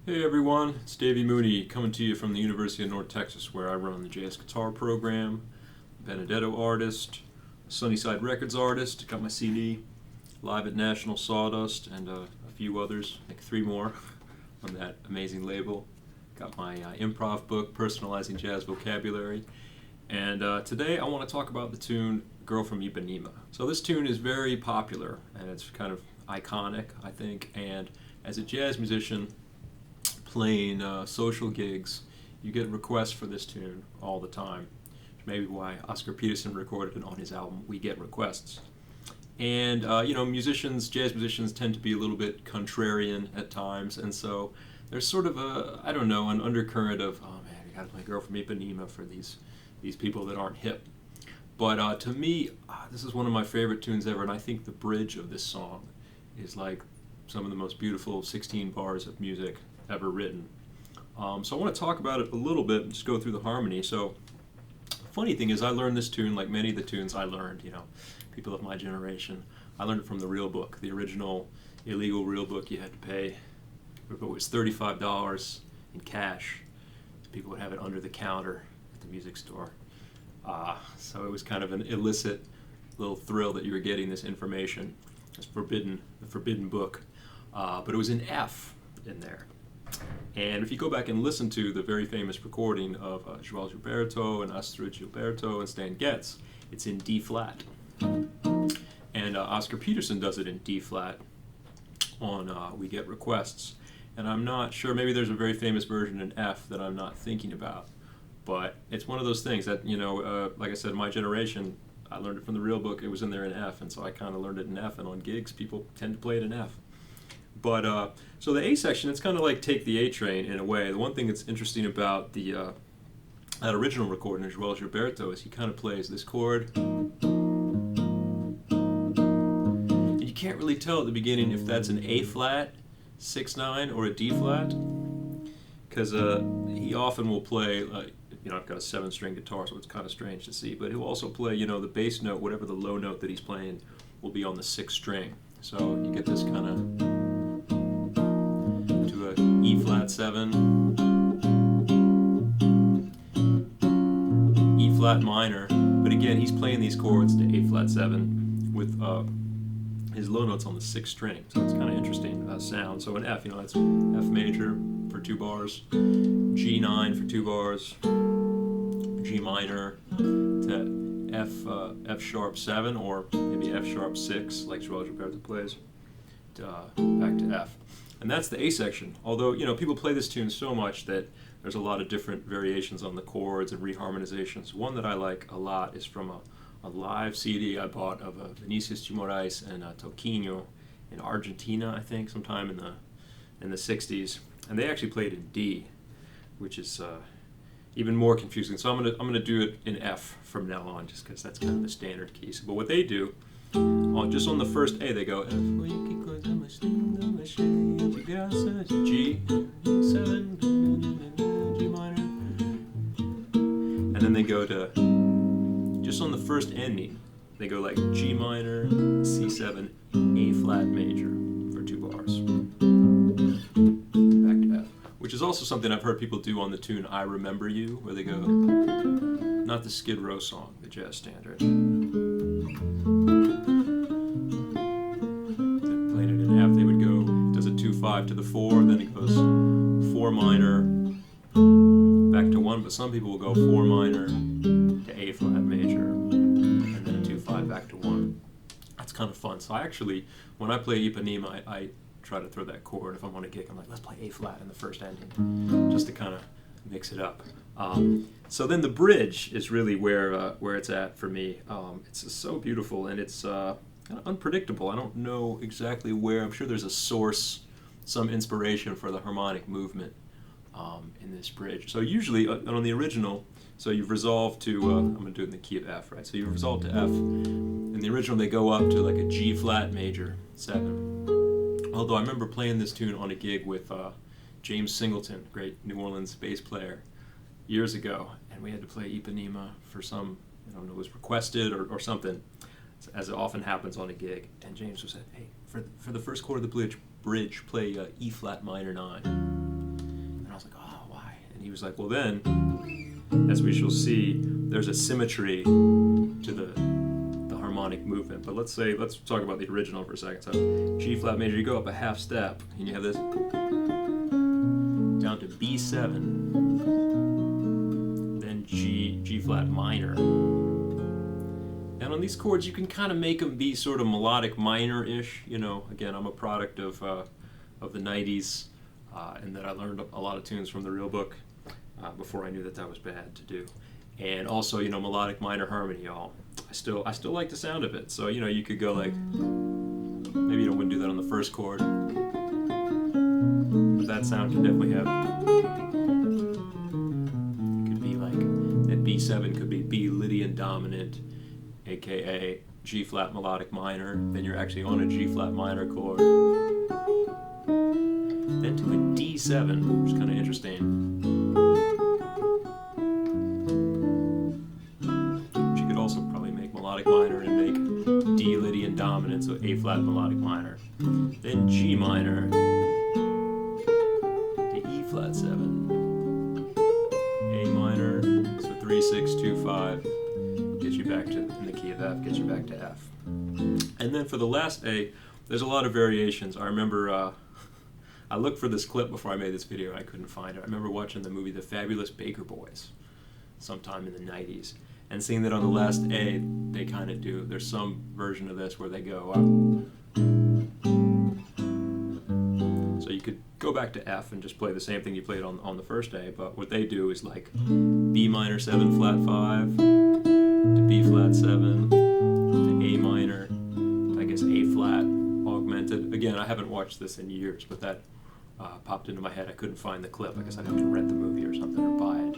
Hey everyone, it's Davy Mooney coming to you from the University of North Texas, where I run the jazz guitar program, Benedetto artist, Sunnyside Records artist, got my CD, live at National Sawdust, and a few others, like three more on that amazing label. Got my improv book, Personalizing Jazz Vocabulary, and today I want to talk about the tune Girl From Ipanema. So this tune is very popular, and it's kind of iconic, I think, and as a jazz musician, playing social gigs, you get requests for this tune all the time. Maybe why Oscar Peterson recorded it on his album We Get Requests. And musicians, jazz musicians tend to be a little bit contrarian at times, and so there's sort of an undercurrent of, oh man, you gotta play Girl From Ipanema for these people that aren't hip. But to me, this is one of my favorite tunes ever, and I think the bridge of this song is like some of the most beautiful 16 bars of music ever written. So I want to talk about it a little bit and just go through the harmony. So the funny thing is, I learned this tune like many of the tunes I learned, people of my generation. I learned it from the real book, the original illegal real book. You had to pay, it was $35 in cash. People would have it under the counter at the music store. So it was kind of an illicit little thrill that you were getting this information. It's the forbidden book. But it was in F in there. And if you go back and listen to the very famous recording of Joao Gilberto and Gilberto and Stan Getz, it's in D flat. And Oscar Peterson does it in D flat on We Get Requests. And I'm not sure, maybe there's a very famous version in F that I'm not thinking about. But it's one of those things that, like I said, my generation, I learned it from the real book, it was in there in F, and so I kind of learned it in F, and on gigs people tend to play it in F. But so the A section, it's kind of like Take the A Train in a way. The one thing that's interesting about that original recording of Joao Gilberto is he kind of plays this chord, and you can't really tell at the beginning if that's an A flat 6/9 or a D flat, because he often will play I've got a 7-string guitar, so it's kind of strange to see, but he'll also play the bass note, whatever the low note that he's playing, will be on the 6th string. So you get this kind of to a E flat 7, E flat minor, but again he's playing these chords to A flat 7 with his low notes on the 6th string, so it's kind of interesting sound. So in F, that's F major for 2 bars, G9 for 2 bars, G minor to F sharp 7, or maybe F sharp 6, like Joao Gilberto plays, back to F. And that's the A section. Although, people play this tune so much that there's a lot of different variations on the chords and reharmonizations. One that I like a lot is from a live CD I bought of Vinicius de Moraes and Talkin in Argentina, I think, sometime in the 60s. And they actually played in D, which is even more confusing. So I'm gonna do it in F from now on, just because that's kind of the standard key. So, but what they do, just on the first A, they go F, G, 7, G minor, and then they go to, just on the first ending, they go like G minor, C7, A flat major for 2 bars. Back to F. Which is also something I've heard people do on the tune I Remember You, where they go, not the Skid Row song, the jazz standard. Playing it in F, they would go, does a 2-5 to the 4, then it goes 4 minor, back to 1, but some people will go 4 minor to A flat major, and then a 2-5 back to 1. That's kind of fun. So I actually, when I play Ipanema, I try to throw that chord. If I'm on a gig, I'm like, let's play A flat in the first ending, just to kind of mix it up. So then the bridge is really where it's at for me. It's just so beautiful, and it's kind of unpredictable. I don't know exactly where. I'm sure there's a source, some inspiration for the harmonic movement in this bridge. So usually on the original, so you've resolved to, I'm going to do it in the key of F, right? So you've resolved to F. In the original, they go up to like a G flat major 7. Although I remember playing this tune on a gig with James Singleton, great New Orleans bass player, years ago, and we had to play Ipanema for some, I don't know, it was requested or something, as it often happens on a gig. And James was said, hey, for the first chord of the bridge, play E flat minor 9. he was like, well then, as we shall see, there's a symmetry to the harmonic movement. But let's talk about the original for a second. So G flat major, you go up a half step, and you have this down to B7, then G flat minor. And on these chords, you can kind of make them be sort of melodic minor-ish. You know, again, I'm a product of the 90s, and that I learned a lot of tunes from the real book before I knew that was bad to do. And also, you know, melodic minor harmony, y'all. I still like the sound of it. So, you know, you could go like, maybe you wouldn't do that on the first chord, but that sound can definitely have. It could be like that B7 could be B Lydian dominant, aka G flat melodic minor. Then you're actually on a G flat minor chord. Then to a D7, which is kind of interesting. Which you could also probably make melodic minor and make D Lydian dominant, so A flat melodic minor. Then G minor to E flat 7. A minor, so 3, 6, 2, 5. Gets you back to, in the key of F, gets you back to F. And then for the last A, there's a lot of variations. I remember I looked for this clip before I made this video and I couldn't find it. I remember watching the movie The Fabulous Baker Boys sometime in the 90s and seeing that on the last A, they kind of do, there's some version of this where they go up. So you could go back to F and just play the same thing you played on the first A, but what they do is like B minor 7 flat 5 to B flat 7 to A minor, I guess A flat augmented. Again, I haven't watched this in years, but that popped into my head. I couldn't find the clip. I guess I'd have to rent the movie or something or buy it.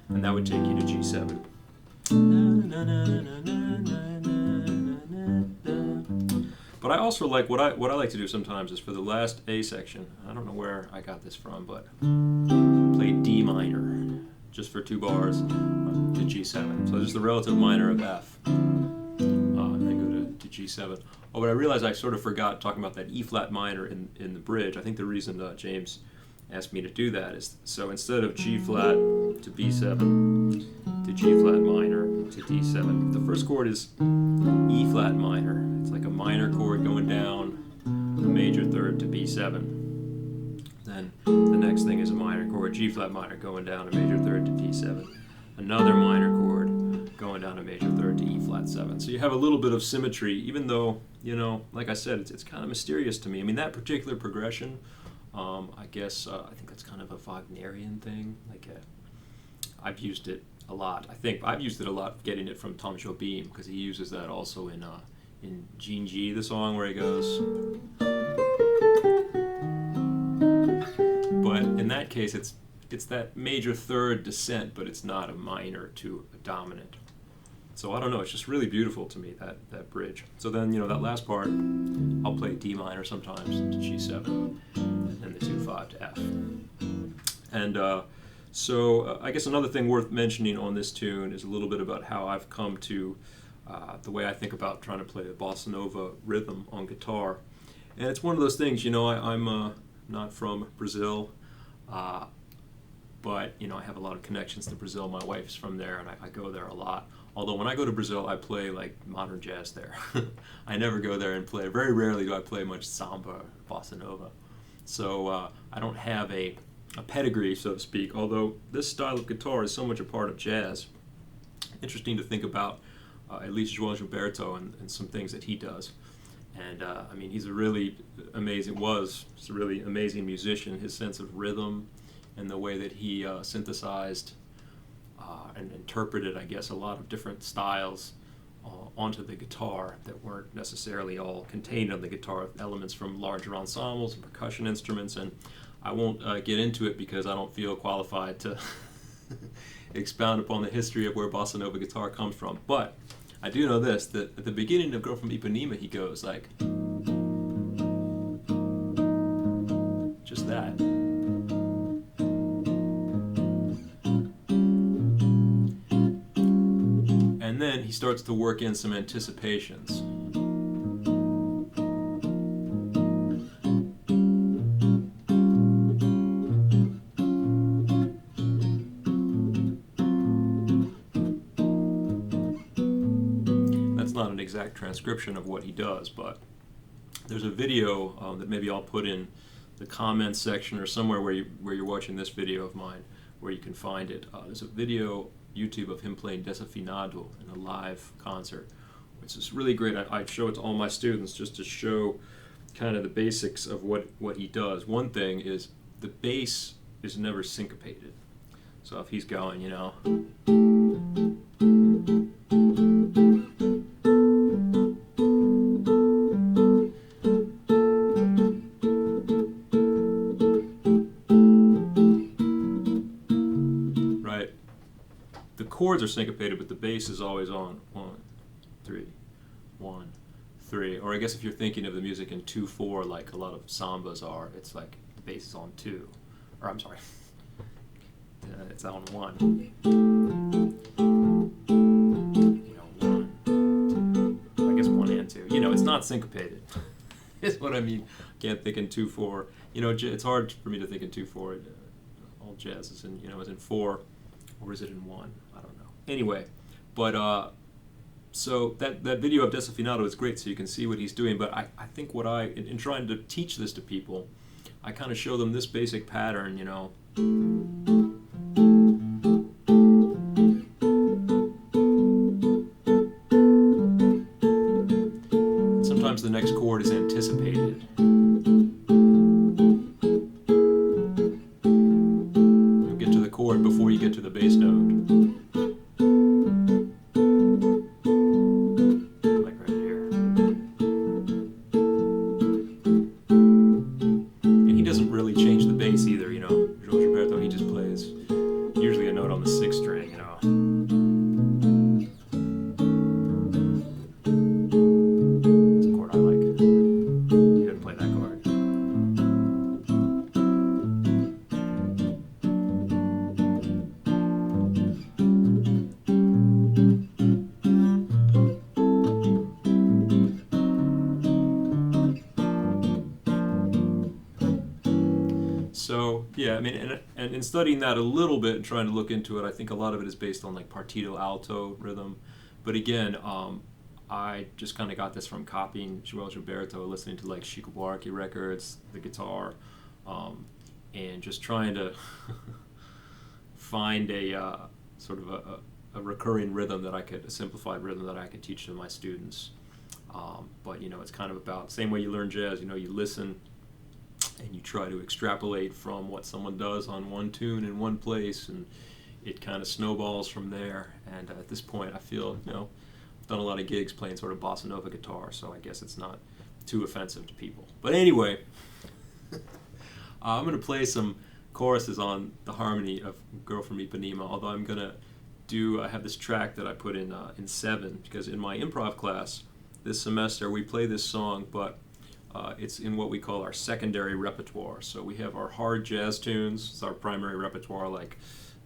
And that would take you to G7. But I also like, what I like to do sometimes is for the last A section, I don't know where I got this from, but play D minor, just for 2 bars, to G7. So just the relative minor of F, and then go to G7. Oh, but I realized I sort of forgot talking about that E flat minor in the bridge. I think the reason James asked me to do that is, so instead of G flat to B7 to G flat minor to D7, the first chord is E flat minor. It's like a minor chord going down a major third to B7. Then the next thing is a minor chord, G flat minor, going down a major third to D7. Another minor chord going down a major third to E flat 7. So you have a little bit of symmetry, even though, you know, like I said, it's kind of mysterious to me. I mean, that particular progression, I guess, I think that's kind of a Wagnerian thing. Like, I've used it a lot. I think I've used it a lot getting it from Tom Jobim, because he uses that also in Gene G, the song where he goes. But in that case, it's that major third descent, but it's not a minor to a dominant. So I don't know, it's just really beautiful to me, that bridge. So then, you know, that last part, I'll play D minor sometimes to G7, and the 2-5 to F. And so I guess another thing worth mentioning on this tune is a little bit about how I've come to the way I think about trying to play a bossa-nova rhythm on guitar. And it's one of those things, you know, I'm not from Brazil, but, you know, I have a lot of connections to Brazil. My wife's from there, and I go there a lot. Although when I go to Brazil, I play like modern jazz there. I never go there and play. Very rarely do I play much samba or bossa nova. So I don't have a pedigree, so to speak, although this style of guitar is so much a part of jazz. Interesting to think about at least Joao Gilberto and some things that he does. And I mean, he's a really amazing musician. His sense of rhythm and the way that he synthesized and interpreted, I guess, a lot of different styles onto the guitar that weren't necessarily all contained on the guitar, elements from larger ensembles and percussion instruments. And I won't get into it because I don't feel qualified to expound upon the history of where bossa nova guitar comes from. But I do know this, that at the beginning of Girl From Ipanema, he goes like, just that. And then he starts to work in some anticipations. not an exact transcription of what he does, but there's a video that maybe I'll put in the comments section or somewhere where you're watching this video of mine, where you can find it. There's a video YouTube of him playing Desafinado in a live concert, which is really great. I show it to all my students just to show kind of the basics of what he does. One thing is the bass is never syncopated. So if he's going, you know, right, the chords are syncopated, but the bass is always on 1, 3, 1, 3. Or I guess if you're thinking of the music in 2/4, like a lot of sambas are, it's like the bass is on 2, or I'm sorry, it's on 1. You know, 1, 2. I guess 1 and 2. You know, it's not syncopated. Is what I mean. I can't think in 2/4. You know, it's hard for me to think in 2/4. All jazz is in, you know, is in 4, or is it in 1? I don't know. Anyway, but so that video of Desafinado is great, so you can see what he's doing. But I think what in trying to teach this to people, I kind of show them this basic pattern, you know. Sometimes the next chord is anticipated. You'll get to the chord before you get to the bass note. Like right here. And he doesn't really change the bass either, you know. Joao Gilberto, he just plays usually a note on the 6th string, you know. So yeah, I mean, and in studying that a little bit and trying to look into it, I think a lot of it is based on like partito alto rhythm. But again, I just kind of got this from copying Joao Gilberto, listening to like Chico Buarque records, the guitar, and just trying to find a sort of a recurring rhythm that a simplified rhythm that I could teach to my students. But you know, it's kind of about same way you learn jazz. You know, you listen and you try to extrapolate from what someone does on one tune in one place, and it kind of snowballs from there. And at this point, I feel, you know, I've done a lot of gigs playing sort of bossa-nova guitar, so I guess it's not too offensive to people. But anyway, I'm going to play some choruses on the harmony of Girl From Ipanema, although I'm going to I have this track that I put in 7, because in my improv class this semester we play this song, but it's in what we call our secondary repertoire. So we have our hard jazz tunes. It's our primary repertoire, like,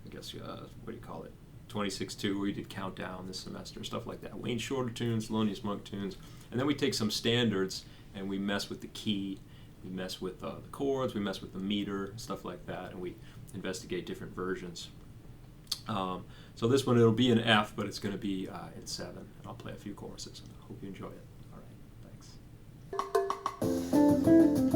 I guess, what do you call it? 26-2, we did Countdown this semester, stuff like that. Wayne Shorter tunes, Thelonious Monk tunes. And then we take some standards and we mess with the key, we mess with the chords, we mess with the meter, stuff like that, and we investigate different versions. So this one, it'll be in F, but it's going to be in 7. And I'll play a few choruses. I hope you enjoy it. All right, thanks.